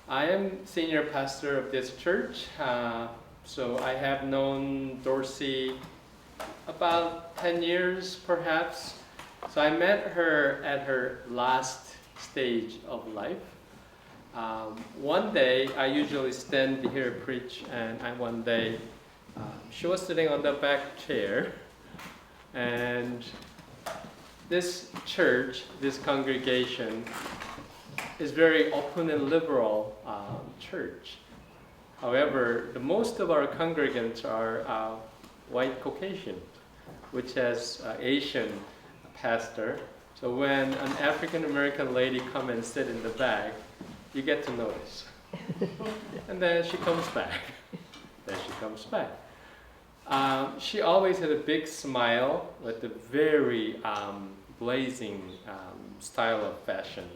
I am senior pastor of this church, so I have known Dorothy about 10 years perhaps. So I met her at her last stage of life. One day, I usually stand here preach, and one day she was sitting on the back chair, and this church, this congregation, is very open and liberal church. However, the most of our congregants are white Caucasian, which has Asian pastor. So when an African American lady come and sit in the back, you get to notice. And then she comes back. Then she comes back. She always had a big smile with a very blazing style of fashion,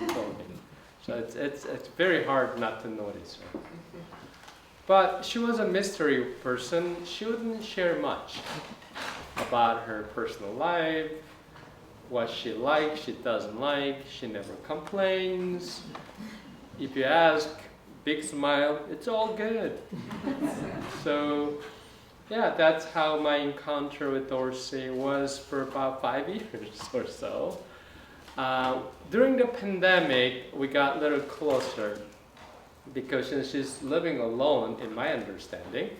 clothing. So it's very hard not to notice her. But she was a mystery person. She wouldn't share much about her personal life, what she likes, she doesn't like. She never complains. If you ask, big smile, it's all good. So, yeah, that's how my encounter with Dorothy was for about 5 years or so. During the pandemic, we got a little closer because since she's living alone, in my understanding,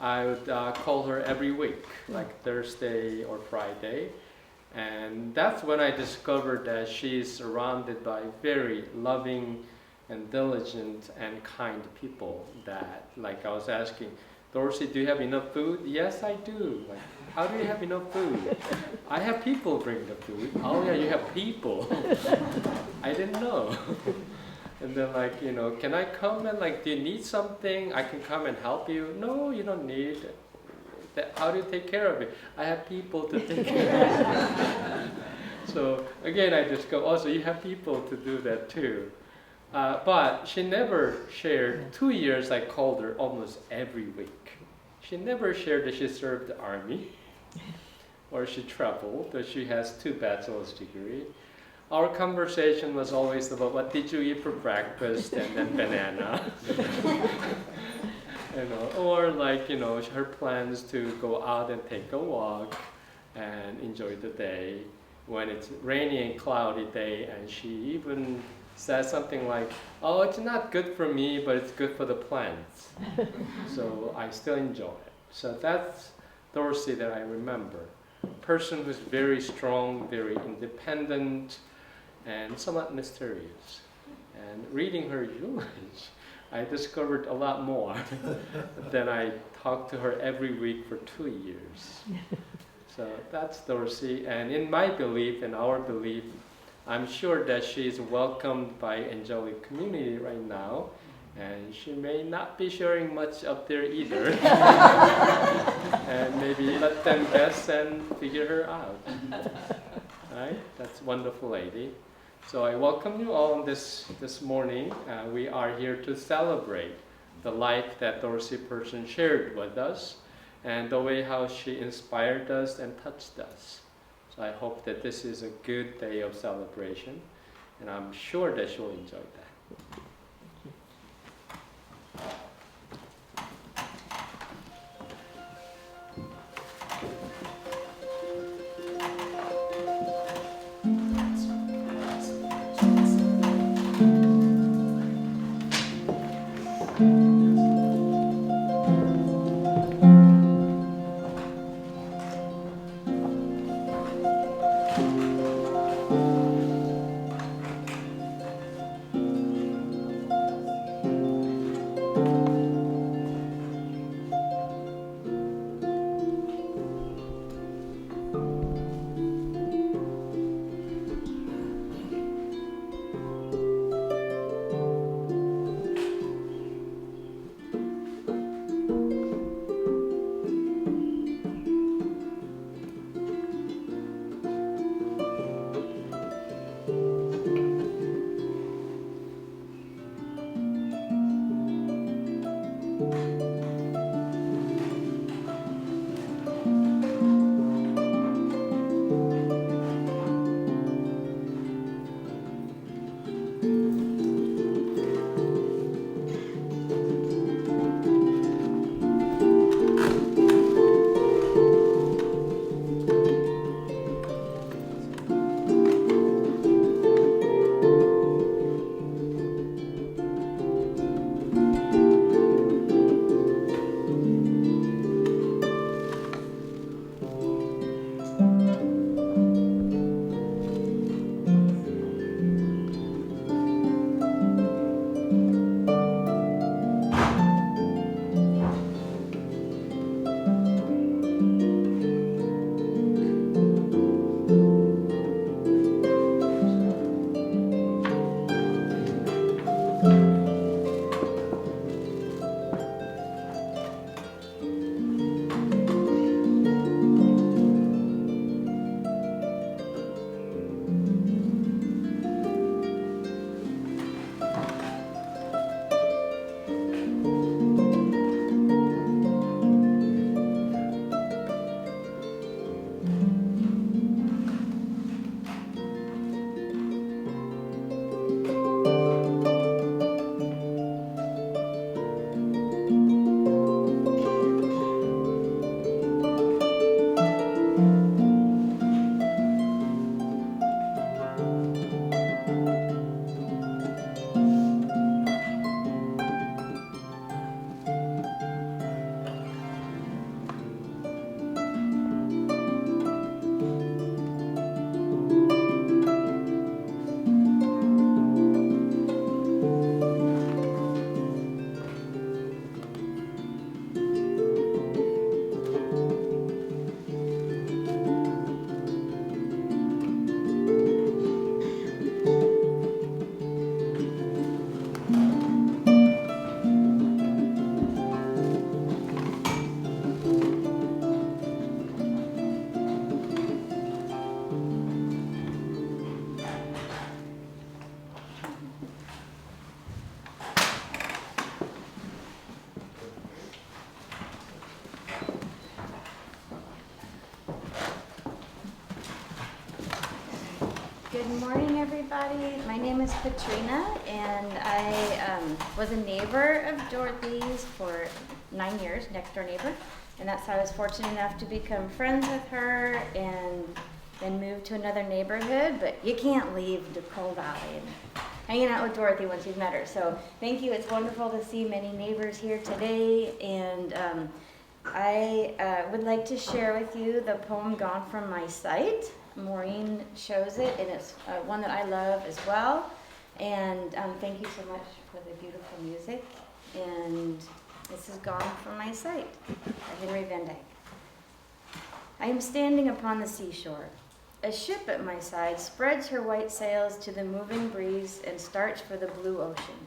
I would call her every week, like Thursday or Friday. And that's when I discovered that she's surrounded by very loving and diligent and kind people that, like I was asking, Dorothy, do you have enough food? Yes, I do. Like, how do you have enough food? I have people bring the food. Oh yeah, you have people. I didn't know. And then can I come and do you need something? I can come and help you. No, you don't need. How do you take care of it? I have people to take care of it. So again, I just go, so you have people to do that too. But she never shared. 2 years I called her almost every week. She never shared that she served the army or she traveled, that she has 2 bachelor's degrees. Our conversation was always about what did you eat for breakfast and then banana. Or her plans to go out and take a walk and enjoy the day when it's rainy and cloudy day, and she even says something like, oh, it's not good for me, but it's good for the plants. So I still enjoy it. So that's Dorothy that I remember. A person who's very strong, very independent, and somewhat mysterious. And reading her eulogy, I discovered a lot more than I talked to her every week for 2 years. So that's Dorothy, and in my belief, in our belief, I'm sure that she is welcomed by angelic community right now, and she may not be sharing much up there either. And maybe let them guess and figure her out. Right? That's a wonderful lady. So I welcome you all this morning. We are here to celebrate the life that Dorothy Person shared with us and the way how she inspired us and touched us. So I hope that this is a good day of celebration, and I'm sure that she'll enjoy that. Good morning, everybody. My name is Katrina, and I was a neighbor of Dorothy's for 9 years, next door neighbor. And that's how I was fortunate enough to become friends with her and then move to another neighborhood. But you can't leave DePaul Valley and hanging out with Dorothy once you've met her. So thank you. It's wonderful to see many neighbors here today. And I would like to share with you the poem Gone From My Sight. Maureen shows it, and it's one that I love as well. And thank you so much for the beautiful music. And this is Gone From My Sight by Henry Van Dyke. I am standing upon the seashore. A ship at my side spreads her white sails to the moving breeze and starts for the blue ocean.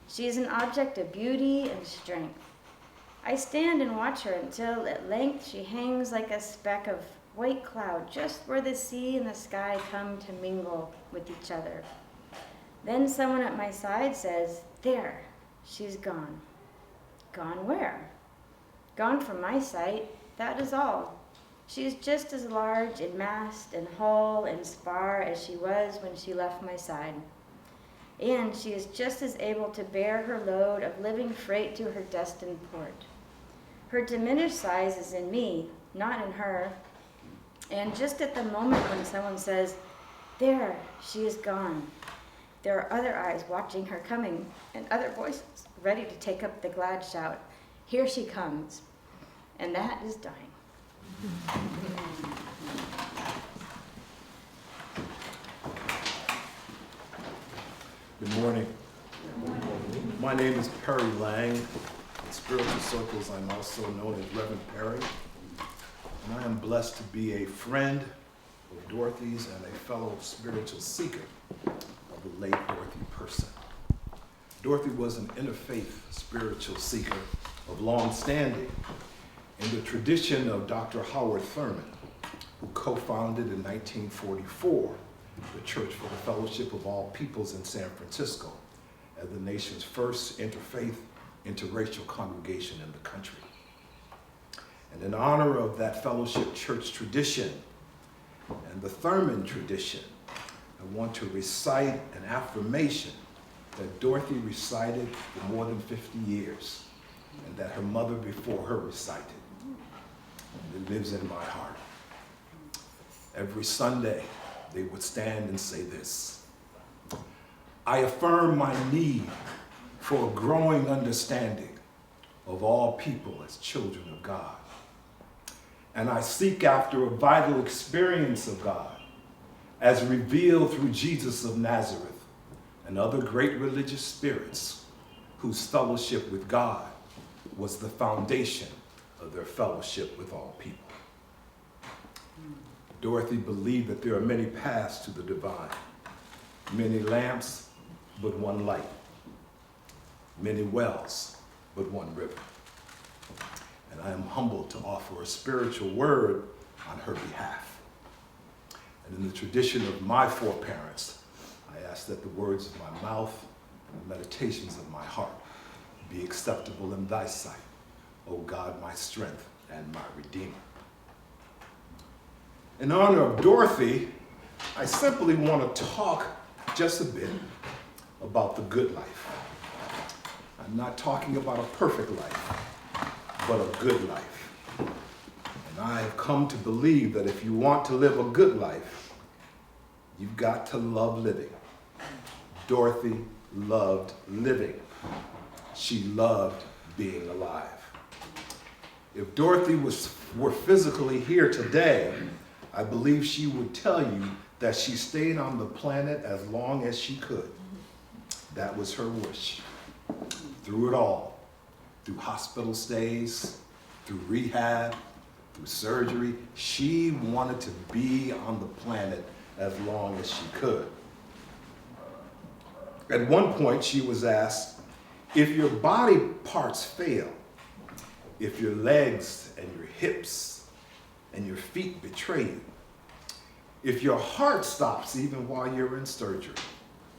She is an object of beauty and strength. I stand and watch her until at length she hangs like a speck of white cloud just where the sea and the sky come to mingle with each other. Then someone at my side says, "There, she's gone." Gone where? Gone from my sight, that is all. She is just as large in mast and hull and spar as she was when she left my side. And she is just as able to bear her load of living freight to her destined port. Her diminished size is in me, not in her. And just at the moment when someone says, "There, she is gone," there are other eyes watching her coming and other voices ready to take up the glad shout, "Here she comes." And that is dying. Good morning. My name is Perry Lang. In spiritual circles, I'm also known as Reverend Perry. And I am blessed to be a friend of Dorothy's and a fellow spiritual seeker of the late Dorothy Person. Dorothy was an interfaith spiritual seeker of long standing in the tradition of Dr. Howard Thurman, who co-founded in 1944 the Church for the Fellowship of All Peoples in San Francisco as the nation's first interfaith, interracial congregation in the country. And in honor of that fellowship church tradition and the Thurman tradition, I want to recite an affirmation that Dorothy recited for more than 50 years and that her mother before her recited. And it lives in my heart. Every Sunday, they would stand and say this: "I affirm my need for a growing understanding of all people as children of God. And I seek after a vital experience of God as revealed through Jesus of Nazareth and other great religious spirits whose fellowship with God was the foundation of their fellowship with all people." Dorothy believed that there are many paths to the divine, many lamps, but one light, many wells, but one river. And I am humbled to offer a spiritual word on her behalf. And in the tradition of my foreparents, I ask that the words of my mouth and the meditations of my heart be acceptable in thy sight, O God, my strength and my Redeemer. In honor of Dorothy, I simply want to talk just a bit about the good life. I'm not talking about a perfect life, but a good life. And I have come to believe that if you want to live a good life, you've got to love living. Dorothy loved living. She loved being alive. If Dorothy were physically here today, I believe she would tell you that she stayed on the planet as long as she could. That was her wish. Through it all, through hospital stays, through rehab, through surgery, she wanted to be on the planet as long as she could. At one point, she was asked, if your body parts fail, if your legs and your hips and your feet betray you, if your heart stops even while you're in surgery,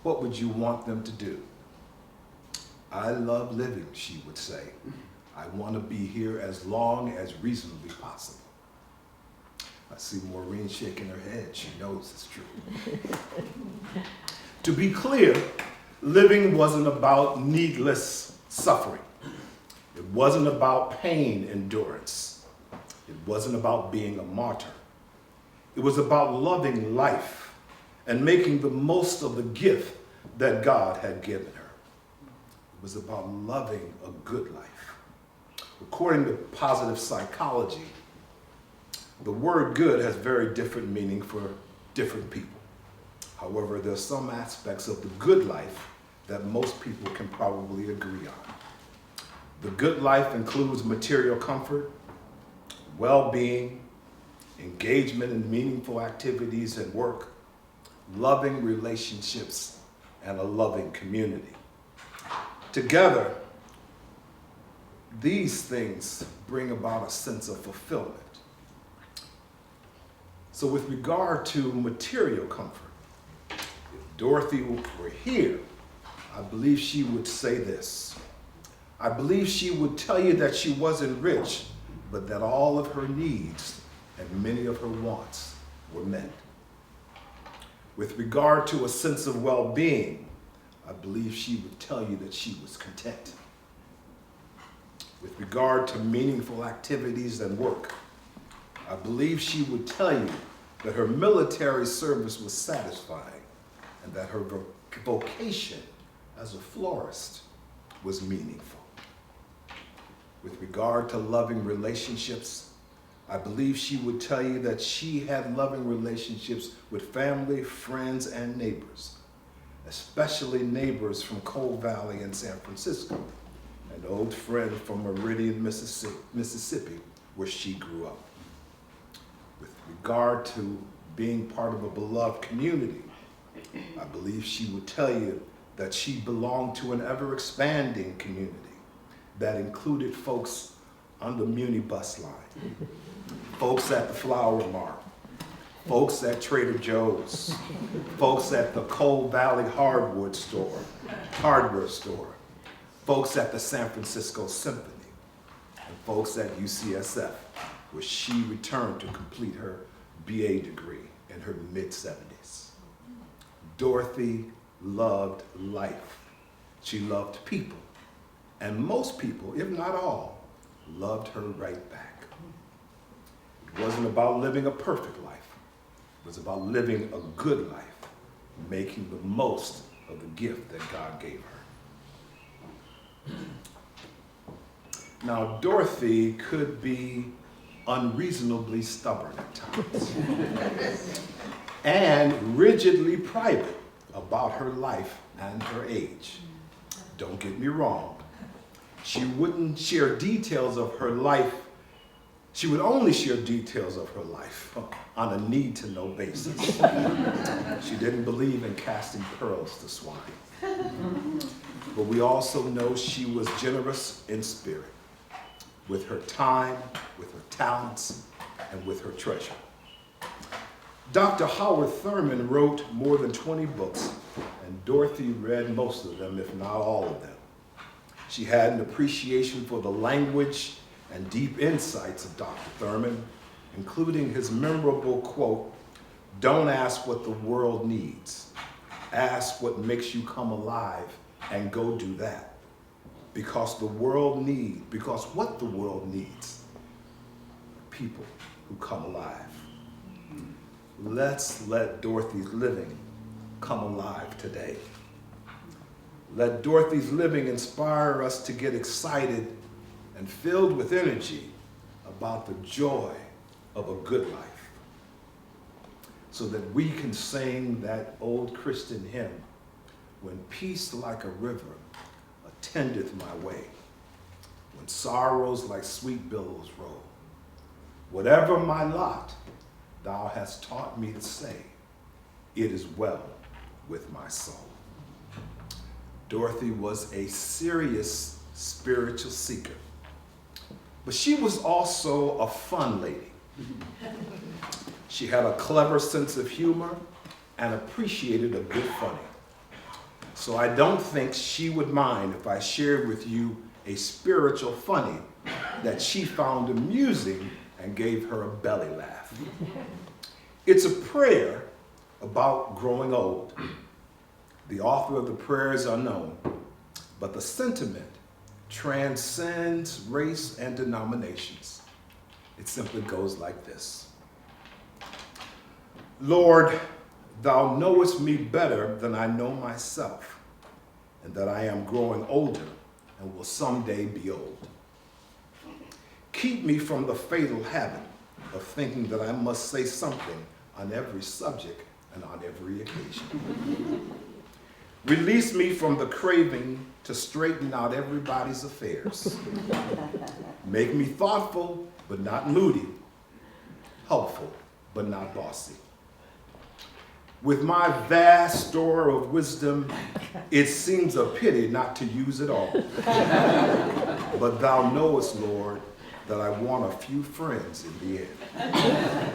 what would you want them to do? I love living, she would say. I want to be here as long as reasonably possible. I see Maureen shaking her head. She knows it's true. To be clear, living wasn't about needless suffering. It wasn't about pain endurance. It wasn't about being a martyr. It was about loving life and making the most of the gift that God had given her. It was about loving a good life. According to positive psychology, the word good has very different meaning for different people. However, there are some aspects of the good life that most people can probably agree on. The good life includes material comfort, well-being, engagement in meaningful activities and work, loving relationships, and a loving community. Together, these things bring about a sense of fulfillment. So with regard to material comfort, if Dorothy were here, I believe she would say this. I believe she would tell you that she wasn't rich, but that all of her needs and many of her wants were met. With regard to a sense of well-being, I believe she would tell you that she was content. With regard to meaningful activities and work, I believe she would tell you that her military service was satisfying and that her vocation as a florist was meaningful. With regard to loving relationships, I believe she would tell you that she had loving relationships with family, friends, and neighbors, especially neighbors from Coal Valley and San Francisco, an old friend from Meridian, Mississippi, where she grew up. With regard to being part of a beloved community, I believe she would tell you that she belonged to an ever-expanding community that included folks on the Muni bus line, folks at the Flower Mart, folks at Trader Joe's, folks at the Coal Valley hardware store, folks at the San Francisco Symphony, and folks at UCSF, where she returned to complete her BA degree in her mid-70s. Dorothy loved life. She loved people. And most people, if not all, loved her right back. It wasn't about living a perfect life. It was about living a good life, making the most of the gift that God gave her. Now, Dorothy could be unreasonably stubborn at times and rigidly private about her life and her age. Don't get me wrong. She wouldn't share details of her life. She would only share details of her life on a need-to-know basis. She didn't believe in casting pearls to swine. But we also know she was generous in spirit, with her time, with her talents, and with her treasure. Dr. Howard Thurman wrote more than 20 books, and Dorothy read most of them, if not all of them. She had an appreciation for the language and deep insights of Dr. Thurman, including his memorable quote, "Don't ask what the world needs. Ask what makes you come alive and go do that. Because what the world needs are people who come alive." Let's let Dorothy's living come alive today. Let Dorothy's living inspire us to get excited and filled with energy about the joy of a good life, so that we can sing that old Christian hymn, "When peace like a river attendeth my way, when sorrows like sweet billows roll. Whatever my lot, thou hast taught me to say, it is well with my soul." Dorothy was a serious spiritual seeker, but she was also a fun lady. She had a clever sense of humor and appreciated a good funny. So I don't think she would mind if I shared with you a spiritual funny that she found amusing and gave her a belly laugh. It's a prayer about growing old. The author of the prayer is unknown, but the sentiment transcends race and denominations. It simply goes like this. Lord, thou knowest me better than I know myself, and that I am growing older and will someday be old. Keep me from the fatal habit of thinking that I must say something on every subject and on every occasion. Release me from the craving to straighten out everybody's affairs. Make me thoughtful, but not moody, helpful, but not bossy. With my vast store of wisdom, it seems a pity not to use it all. But thou knowest, Lord, that I want a few friends in the end.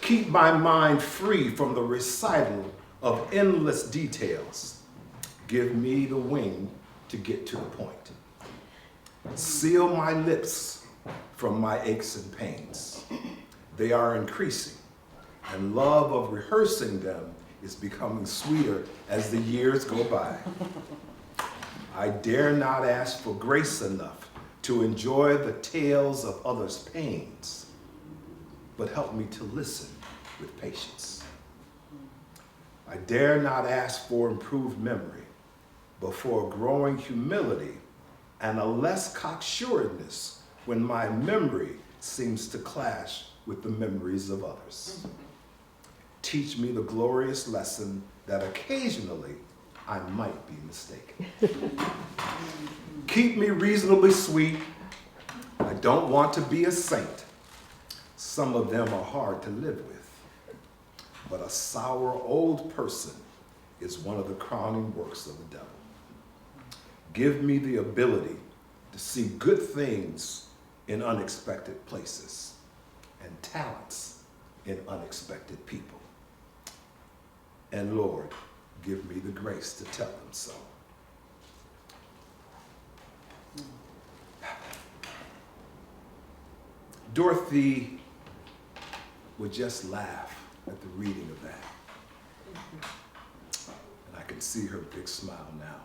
Keep my mind free from the recital of endless details. Give me the wing to get to the point. Seal my lips from my aches and pains. They are increasing, and love of rehearsing them is becoming sweeter as the years go by. I dare not ask for grace enough to enjoy the tales of others' pains, but help me to listen with patience. I dare not ask for improved memory, but for growing humility and a less cocksuredness when my memory seems to clash with the memories of others. Teach me the glorious lesson that occasionally I might be mistaken. Keep me reasonably sweet. I don't want to be a saint. Some of them are hard to live with. But a sour old person is one of the crowning works of the devil. Give me the ability to see good things in unexpected places and talents in unexpected people. And Lord, give me the grace to tell them so. Dorothy would just laugh at the reading of that. And I can see her big smile now.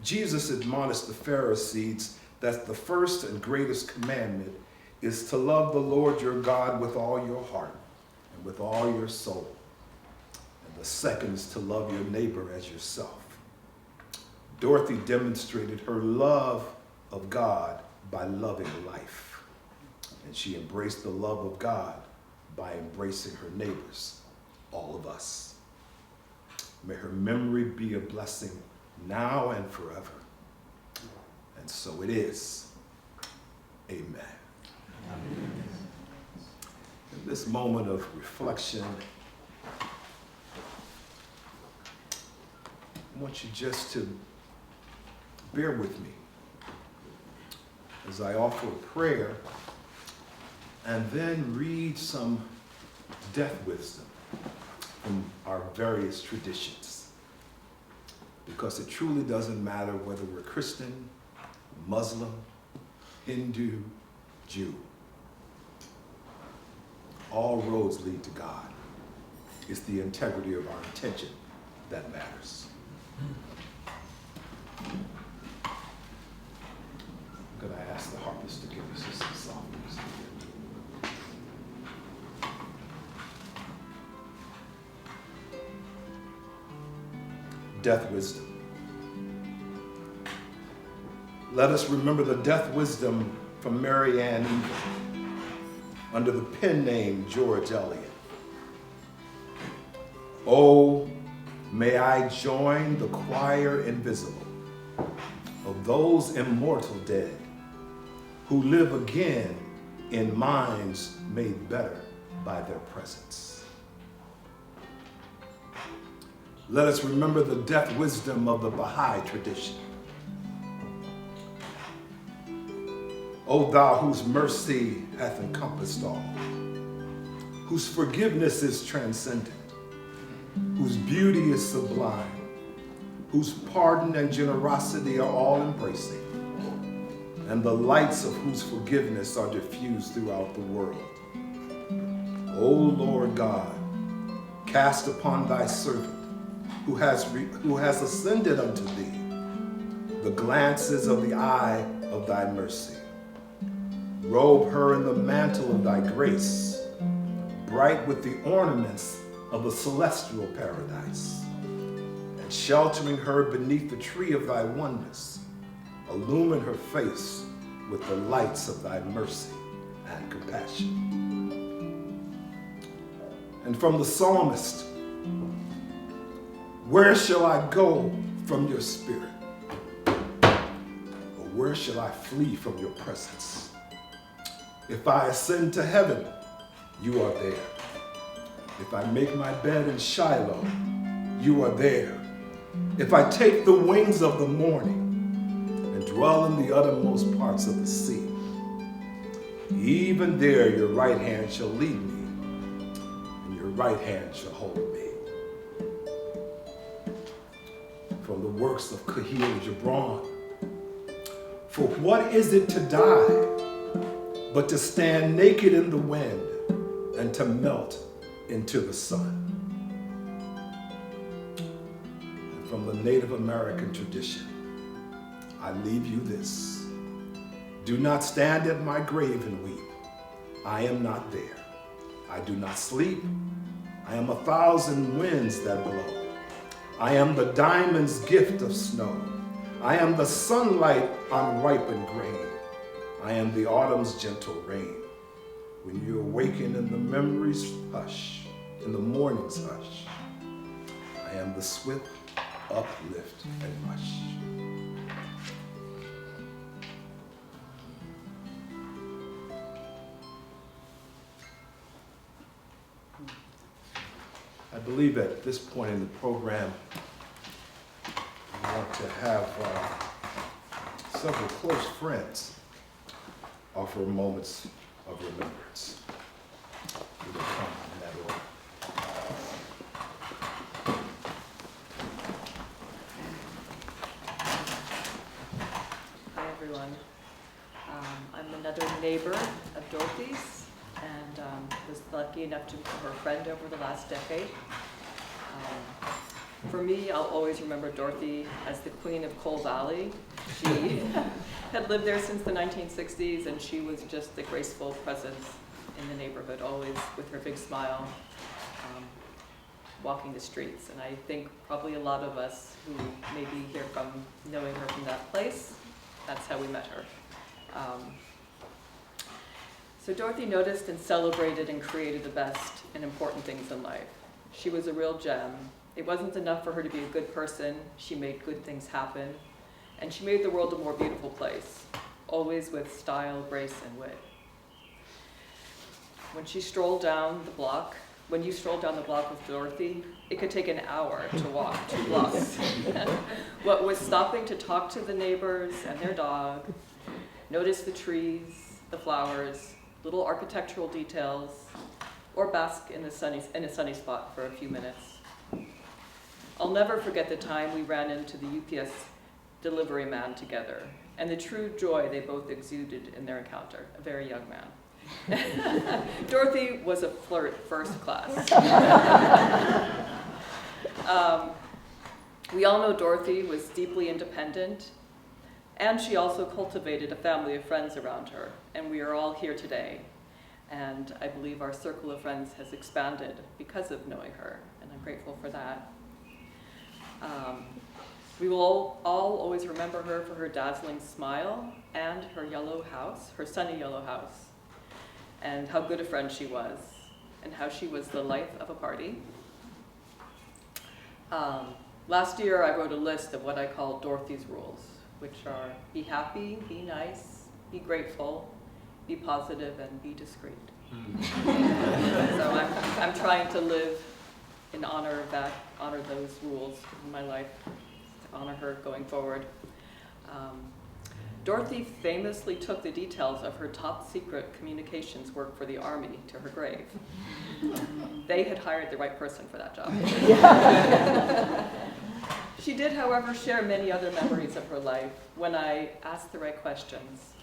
Jesus admonished the Pharisees that the first and greatest commandment is to love the Lord your God with all your heart and with all your soul. And the second is to love your neighbor as yourself. Dorothy demonstrated her love of God by loving life. And she embraced the love of God by embracing her neighbors, all of us. May her memory be a blessing now and forever. And so it is. Amen. In this moment of reflection, I want you just to bear with me as I offer a prayer and then read some death wisdom from our various traditions. Because it truly doesn't matter whether we're Christian, Muslim, Hindu, Jew. All roads lead to God. It's the integrity of our intention that matters. Could I ask the harpist to give us some song music? Death wisdom. Let us remember the death wisdom from Mary Ann Eden under the pen name George Eliot. Oh, may I join the choir invisible of those immortal dead who live again in minds made better by their presence. Let us remember the death wisdom of the Baha'i tradition. O thou whose mercy hath encompassed all, whose forgiveness is transcendent, whose beauty is sublime, whose pardon and generosity are all embracing. and the lights of whose forgiveness are diffused throughout the world. O Lord God, cast upon thy servant who has ascended unto thee the glances of the eye of thy mercy. Robe her in the mantle of thy grace, bright with the ornaments of the celestial paradise, and sheltering her beneath the tree of thy wonders, illumine her face with the lights of thy mercy and compassion. And from the psalmist, where shall I go from your spirit? Or where shall I flee from your presence? If I ascend to heaven, you are there. If I make my bed in Shiloh, you are there. If I take the wings of the morning and dwell in the uttermost parts of the sea, even there your right hand shall lead me, and your right hand shall hold me. From the works of Kahil Gibran, for what is it to die but to stand naked in the wind and to melt into the sun? And from the Native American tradition, I leave you this. Do not stand at my grave and weep. I am not there. I do not sleep. I am 1,000 winds that blow. I am the diamond's gift of snow. I am the sunlight on ripened grain. I am the autumn's gentle rain. When you awaken in the memory's hush, in the morning's hush, I am the swift uplift and rush. I believe at this point in the program, we want to have several close friends offer moments of remembrance. We will come in that order. Hi, everyone. I'm another neighbor of Dorothy's, and was lucky enough to become her friend over the last decade. For me, I'll always remember Dorothy as the queen of Coal Valley. She had lived there since the 1960s, and she was just the graceful presence in the neighborhood, always with her big smile, walking the streets. And I think probably a lot of us who maybe hear from knowing her from that place, that's how we met her. So Dorothy noticed and celebrated and created the best and important things in life. She was a real gem. It wasn't enough for her to be a good person. She made good things happen. And she made the world a more beautiful place, always with style, grace, and wit. When you strolled down the block with Dorothy, it could take an hour to walk 2 blocks. What with stopping to talk to the neighbors and their dog, notice the trees, the flowers, little architectural details, or bask in a sunny spot for a few minutes. I'll never forget the time we ran into the UPS delivery man together, and the true joy they both exuded in their encounter, a very young man. Dorothy was a flirt first class. We all know Dorothy was deeply independent, and she also cultivated a family of friends around her, and we are all here today. And I believe our circle of friends has expanded because of knowing her, and I'm grateful for that. We will all always remember her for her dazzling smile and her yellow house, her sunny yellow house, and how good a friend she was, and how she was the life of a party. Last year, I wrote a list of what I call Dorothy's rules, which are be happy, be nice, be grateful, be positive, and be discreet. So I'm trying to live in honor of that, honor those rules in my life, to honor her going forward. Dorothy famously took the details of her top secret communications work for the Army to her grave. They had hired the right person for that job. She did, however, share many other memories of her life when I asked the right questions.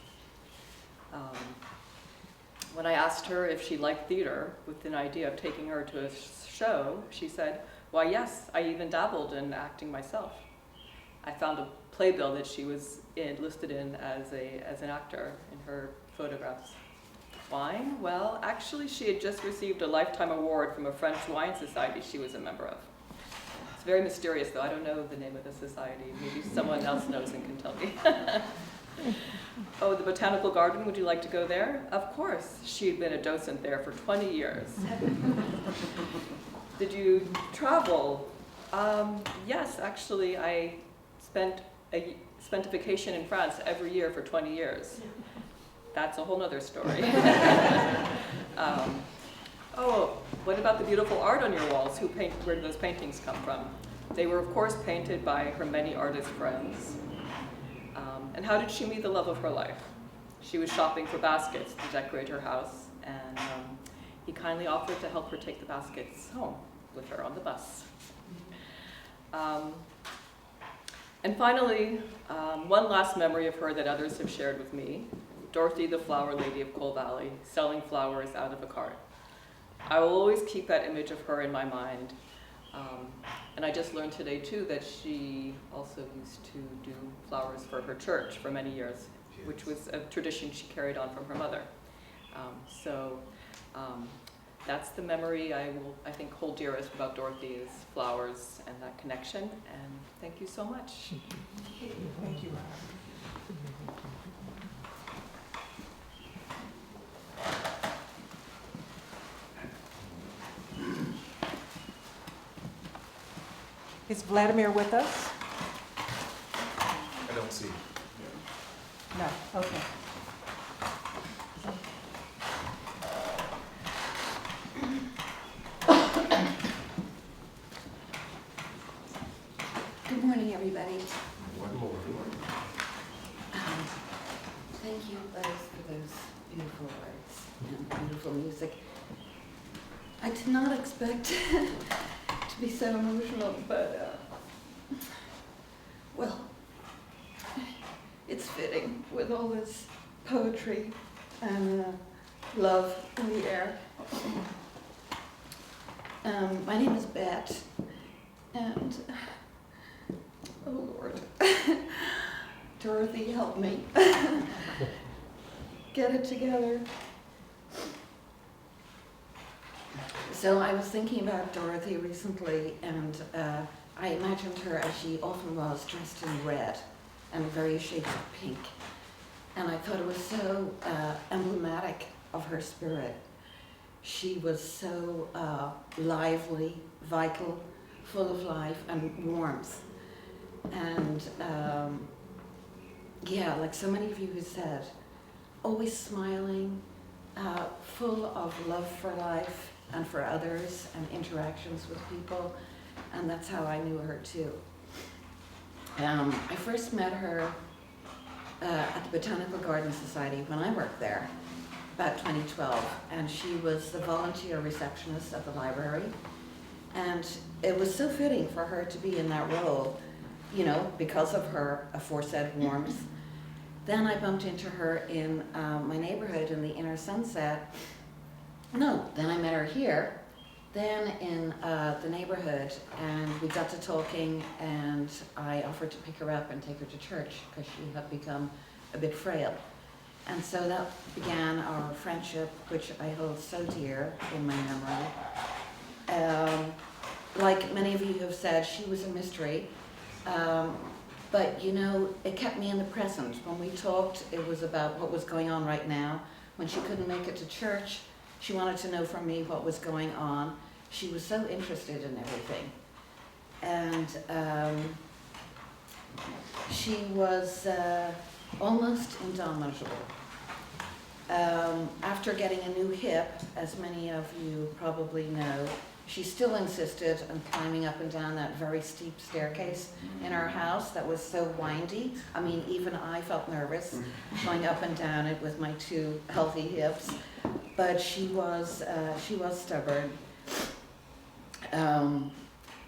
When I asked her if she liked theater with an idea of taking her to a show, she said, "Why, yes, I even dabbled in acting myself." I found a playbill that she was listed in as an actor in her photographs. Wine? Well, actually, she had just received a lifetime award from a French wine society she was a member of. It's very mysterious, though. I don't know the name of the society. Maybe someone else knows and can tell me. Oh, the botanical garden, would you like to go there? Of course. She had been a docent there for 20 years. Did you travel? Yes, actually, I spent a vacation in France every year for 20 years. That's a whole nother story. Oh, what about the beautiful art on your walls? Where did those paintings come from? They were, of course, painted by her many artist friends. And how did she meet the love of her life? She was shopping for baskets to decorate her house, and he kindly offered to help her take the baskets home with her on the bus. And finally, one last memory of her that others have shared with me, Dorothy, the flower lady of Coal Valley, selling flowers out of a cart. I will always keep that image of her in my mind. And I just learned today, too, that she also used to do flowers for her church for many years, which was a tradition she carried on from her mother. That's the memory I think, hold dearest about Dorothy is flowers and that connection. And thank you so much. Thank you. Is Vladimir with us? I don't see. No, okay. Good morning, everybody. One more. Thank you both for those beautiful words and beautiful music. I did not expect to be so emotional, but, well, it's fitting with all this poetry and love in the air. My name is Bet, and oh Lord, Dorothy, help me get it together. So I was thinking about Dorothy recently, and I imagined her as she often was, dressed in red and various shades of pink. And I thought it was so emblematic of her spirit. She was so lively, vital, full of life and warmth. And yeah, like so many of you who said, always smiling, full of love for life and for others and interactions with people. And that's how I knew her too. I first met her at the Botanical Garden Society when I worked there, about 2012. And she was the volunteer receptionist at the library. And it was so fitting for her to be in that role, you know, because of her aforesaid warmth. Then I bumped into her in my neighborhood in the Inner Sunset. No, then I met her here, then in the neighborhood, and we got to talking, and I offered to pick her up and take her to church because she had become a bit frail. And so that began our friendship, which I hold so dear in my memory. Like many of you have said, she was a mystery. But, you know, it kept me in the present. When we talked, it was about what was going on right now. When she couldn't make it to church, she wanted to know from me what was going on. She was so interested in everything. And she was almost indomitable. After getting a new hip, as many of you probably know, she still insisted on climbing up and down that very steep staircase in our house that was so windy. I mean, even I felt nervous going up and down it with my two healthy hips. But she was stubborn.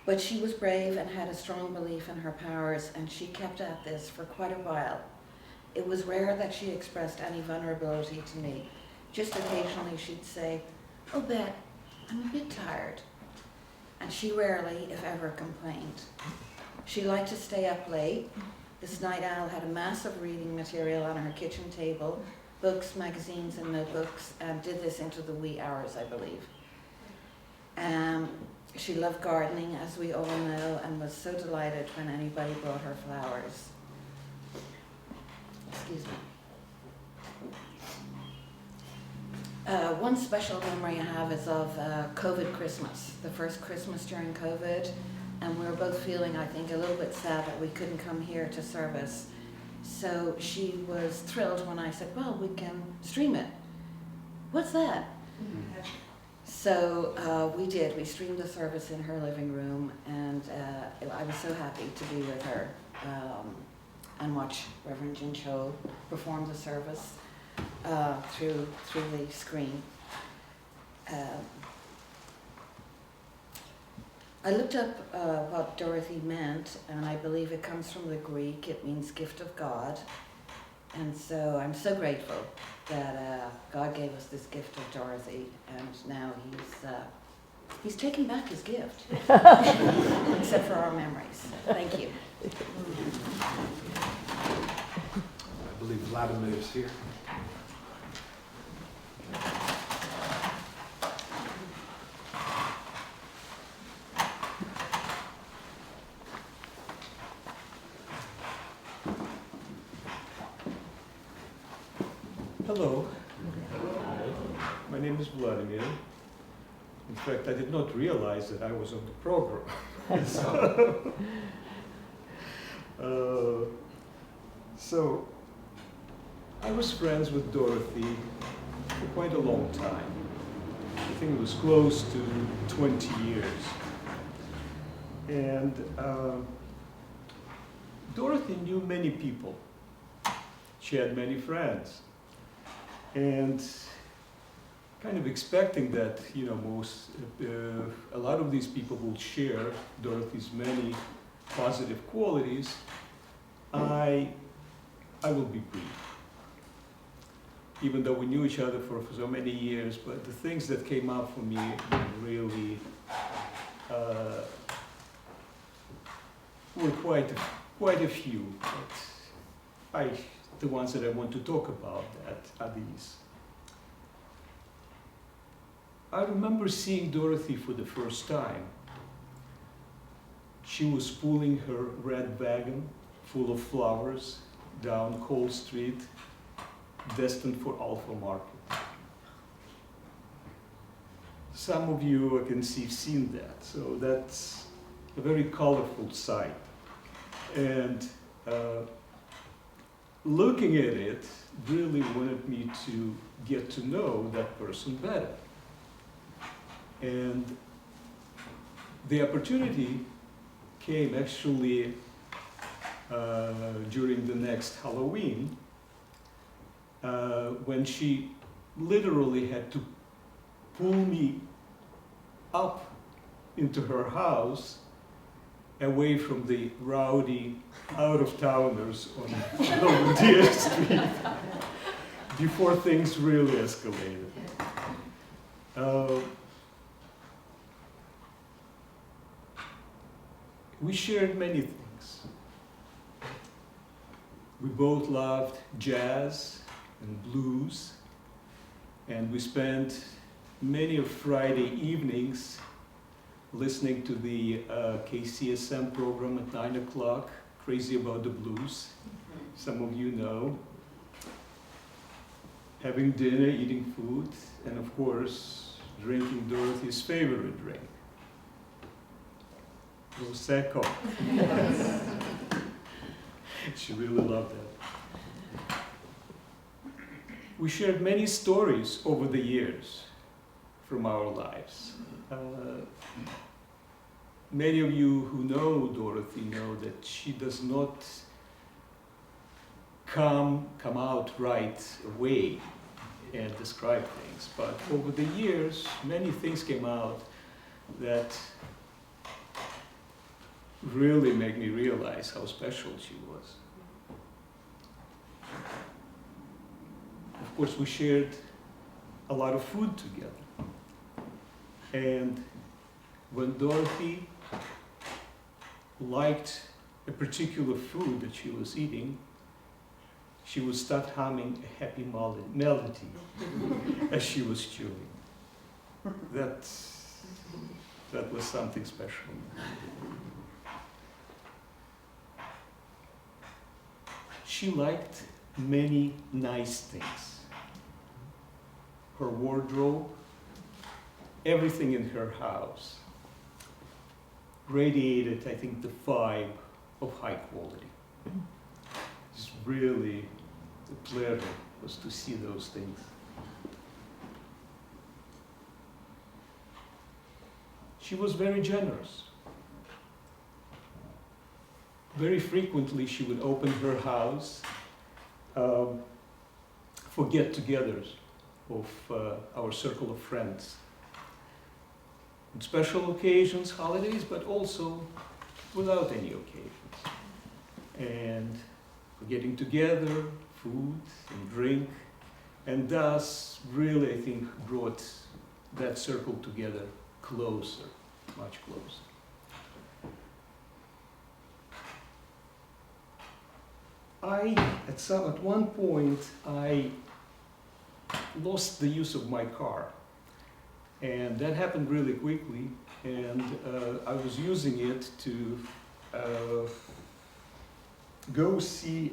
But she was brave and had a strong belief in her powers, and she kept at this for quite a while. It was rare that she expressed any vulnerability to me. Just occasionally she'd say, "Oh, Bet, I'm a bit tired." And she rarely, if ever, complained. She liked to stay up late. This night owl had a massive reading material on her kitchen table, books, magazines, and notebooks, and did this into the wee hours, I believe. She loved gardening, as we all know, and was so delighted when anybody brought her flowers. Excuse me. One special memory I have is of COVID Christmas, the first Christmas during COVID, and we were both feeling, I think, a little bit sad that we couldn't come here to service. So she was thrilled when I said, "Well, we can stream it." "What's that?" So we did. We streamed the service in her living room, and I was so happy to be with her and watch Reverend Jin Cho perform the service through the screen. I looked up what Dorothy meant, and I believe it comes from the Greek. It means gift of God. And so I'm so grateful that God gave us this gift of Dorothy, and now he's taken back his gift, except for our memories. Thank you. I believe Vladimir is here. Hello. My name is Vladimir. In fact, I did not realize that I was on the program. So, I was friends with Dorothy for quite a long time. I think it was close to 20 years. And Dorothy knew many people. She had many friends. And kind of expecting that, you know, a lot of these people will share Dorothy's many positive qualities, I will be brief. Even though we knew each other for so many years, but the things that came up for me really were quite a few. But the ones that I want to talk about are these. I remember seeing Dorothy for the first time. She was pulling her red wagon full of flowers down Cole Street, destined for Alpha Market. Some of you, I can see, have seen that, so that's a very colorful sight. And looking at it really wanted me to get to know that person better. And the opportunity came actually during the next Halloween, when she literally had to pull me up into her house, away from the rowdy out-of-towners on Belvedere Street, before things really escalated. We shared many things. We both loved jazz and blues, and we spent many of Friday evenings listening to the KCSM program at 9 o'clock, Crazy About the Blues. Some of you know. Having dinner, eating food, and of course, drinking Dorothy's favorite drink, Prosecco. She really loved that. We shared many stories over the years from our lives. Many of you who know Dorothy know that she does not come out right away and describe things, but over the years, many things came out that really made me realize how special she was. Of course, we shared a lot of food together. And when Dorothy liked a particular food that she was eating, she would start humming a happy melody as she was chewing. That was something special. She liked many nice things. Her wardrobe, everything in her house radiated, I think, the vibe of high quality. It's really the pleasure was to see those things. She was very generous. Very frequently she would open her house for get-togethers of our circle of friends. On special occasions, holidays, but also without any occasions. And for getting together, food and drink, and thus really, I think, brought that circle together closer, much closer. At one point, I lost the use of my car. And that happened really quickly, and I was using it to go see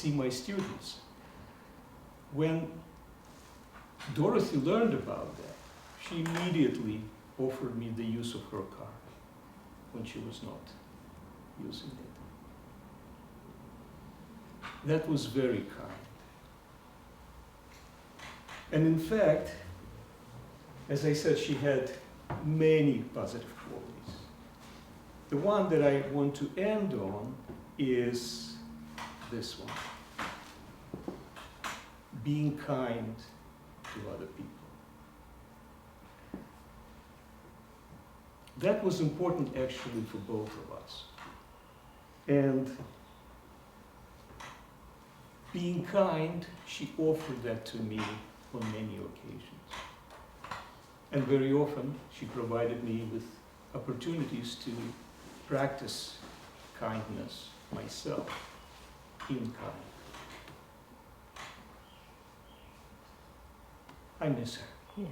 my students. When Dorothy learned about that, she immediately offered me the use of her car when she was not using it. That was very kind. And in fact, as I said, she had many positive qualities. The one that I want to end on is this one. Being kind to other people. That was important actually for both of us. And being kind, she offered that to me on many occasions. And very often, she provided me with opportunities to practice kindness myself, in kind. I miss her. Yeah.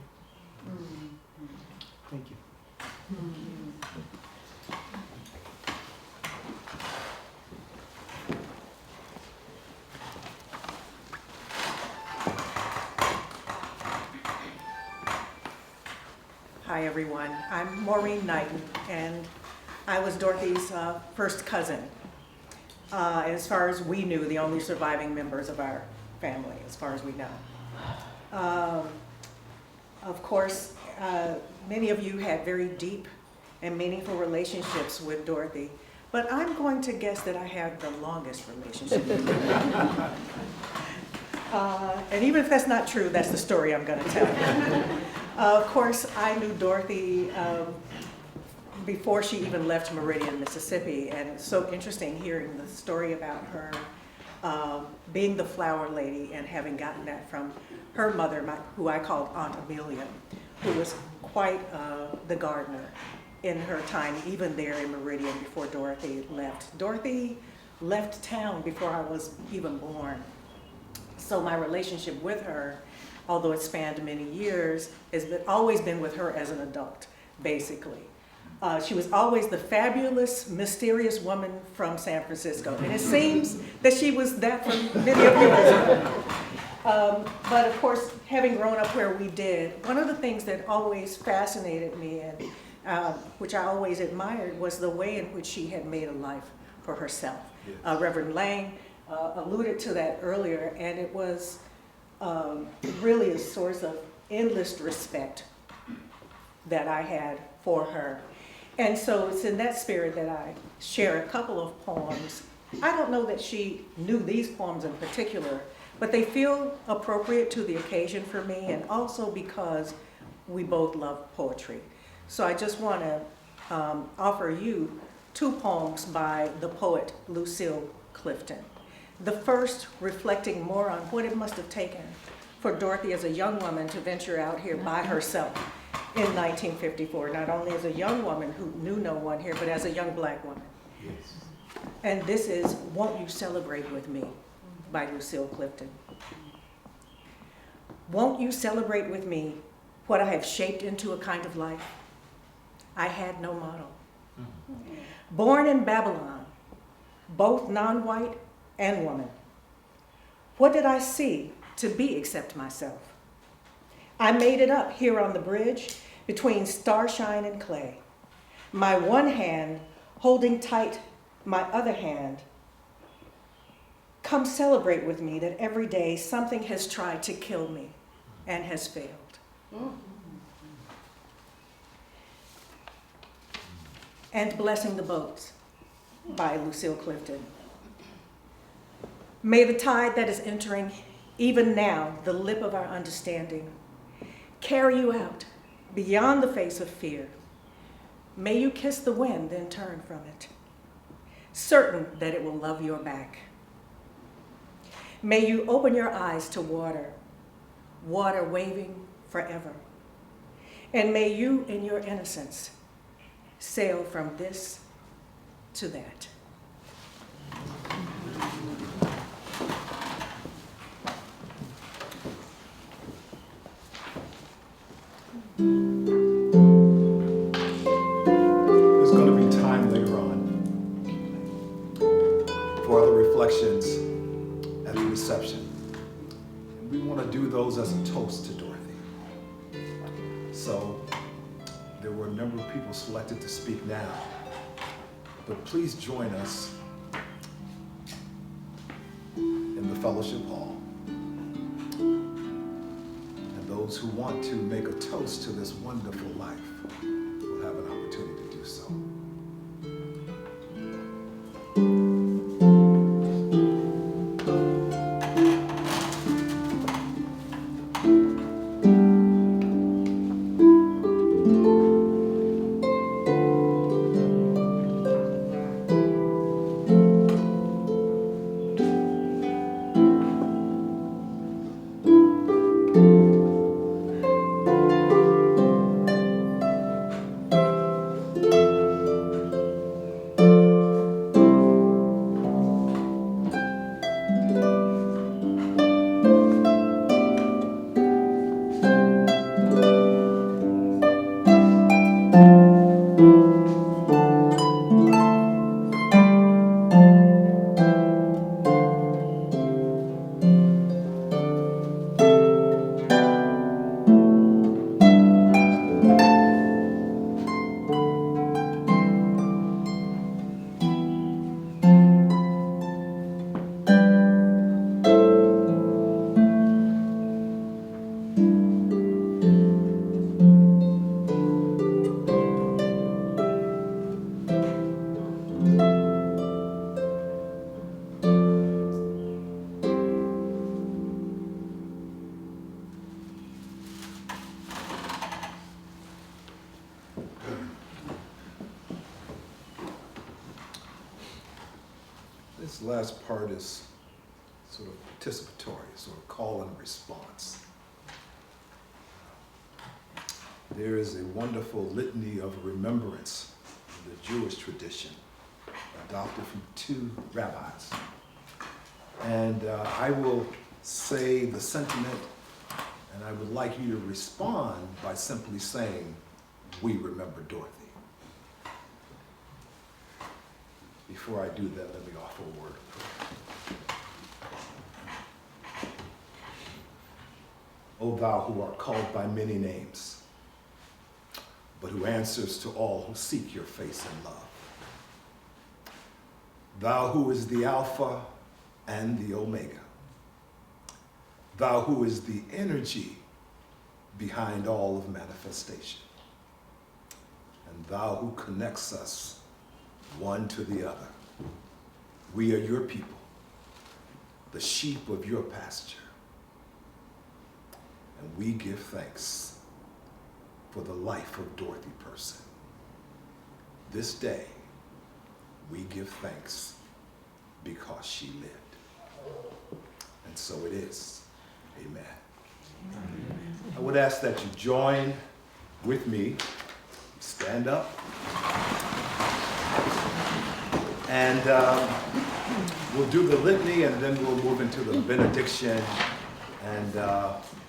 Thank you. Hi, everyone. I'm Maureen Knighton, and I was Dorothy's first cousin. As far as we knew, the only surviving members of our family, as far as we know. Of course, many of you had very deep and meaningful relationships with Dorothy, but I'm going to guess that I have the longest relationship with her. And even if that's not true, that's the story I'm going to tell you. Of course, I knew Dorothy before she even left Meridian, Mississippi, and it's so interesting hearing the story about her being the flower lady and having gotten that from her mother, who I called Aunt Amelia, who was quite the gardener in her time, even there in Meridian before Dorothy left. Dorothy left town before I was even born. So my relationship with her, although it spanned many years, has always been with her as an adult, basically. She was always the fabulous, mysterious woman from San Francisco. And it seems that she was that for many of you as well. But of course, having grown up where we did, one of the things that always fascinated me and which I always admired was the way in which she had made a life for herself. Yes. Reverend Lang alluded to that earlier, and it was really a source of endless respect that I had for her. And so it's in that spirit that I share a couple of poems. I don't know that she knew these poems in particular, but they feel appropriate to the occasion for me, and also because we both love poetry. So I just want to offer you two poems by the poet Lucille Clifton. The first reflecting more on what it must have taken for Dorothy as a young woman to venture out here by herself in 1954, not only as a young woman who knew no one here, but as a young black woman. Yes. And this is Won't You Celebrate With Me by Lucille Clifton. Won't you celebrate with me what I have shaped into a kind of life? I had no model. Born in Babylon, both non-white and woman. What did I see to be except myself? I made it up here on the bridge between starshine and clay. My one hand holding tight my other hand. Come celebrate with me that every day something has tried to kill me and has failed. And Blessing the Boats by Lucille Clifton. May the tide that is entering, even now, the lip of our understanding, carry you out beyond the face of fear. May you kiss the wind, then turn from it, certain that it will love your back. May you open your eyes to water, water waving forever. And may you, in your innocence, sail from this to that. There's going to be time later on for other reflections at the reception. And we want to do those as a toast to Dorothy. So there were a number of people selected to speak now. But please join us in the fellowship hall. And those who want to make a toast to this wonderful life will have an opportunity to do so. This last part is sort of participatory, sort of call and response. There is a wonderful litany of remembrance in the Jewish tradition, adopted from two rabbis. And I will say the sentiment, and I would like you to respond by simply saying, "We remember Dorothy." Before I do that, let me offer a word of prayer. O thou who art called by many names, but who answers to all who seek your face in love. Thou who is the Alpha and the Omega. Thou who is the energy behind all of manifestation. And thou who connects us one to the other. We are your people, the sheep of your pasture. And we give thanks for the life of Dorothy Person. This day, we give thanks because she lived. And so it is. Amen. I would ask that you join with me. Stand up. And we'll do the litany, and then we'll move into the benediction and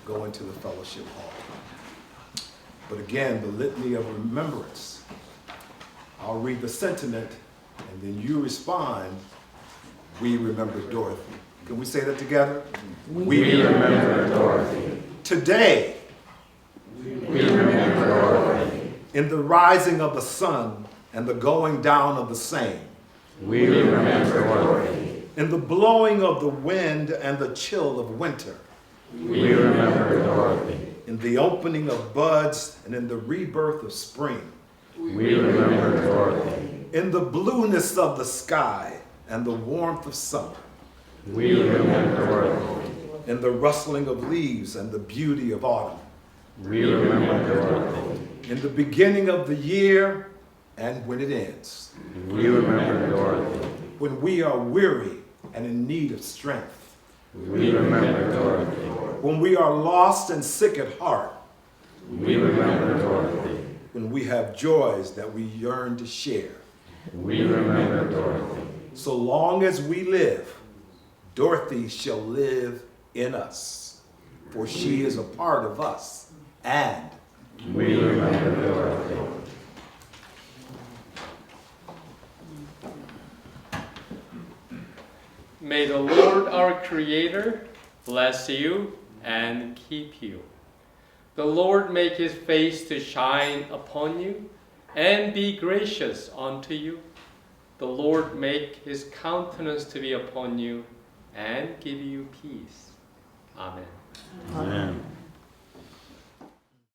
go into the fellowship hall. But again, the litany of remembrance. I'll read the sentiment, and then you respond, we remember Dorothy. Can we say that together? We remember Dorothy. Today, We remember Dorothy. in the rising of the sun and the going down of the same, We remember Dorothy. in the blowing of the wind and the chill of winter, We remember Dorothy. in the opening of buds and in the rebirth of spring, We remember Dorothy. in the blueness of the sky and the warmth of summer, We remember Dorothy. in the rustling of leaves and the beauty of autumn, We remember Dorothy. in the beginning of the year and when it ends, We remember Dorothy. when we are weary and in need of strength, We remember Dorothy. when we are lost and sick at heart, We remember Dorothy. when we have joys that we yearn to share. We remember Dorothy. So long as we live, Dorothy shall live in us, for she is a part of us, and We remember Dorothy. May the Lord our Creator bless you and keep you. The Lord make his face to shine upon you and be gracious unto you. The Lord make his countenance to be upon you and give you peace. Amen. Amen.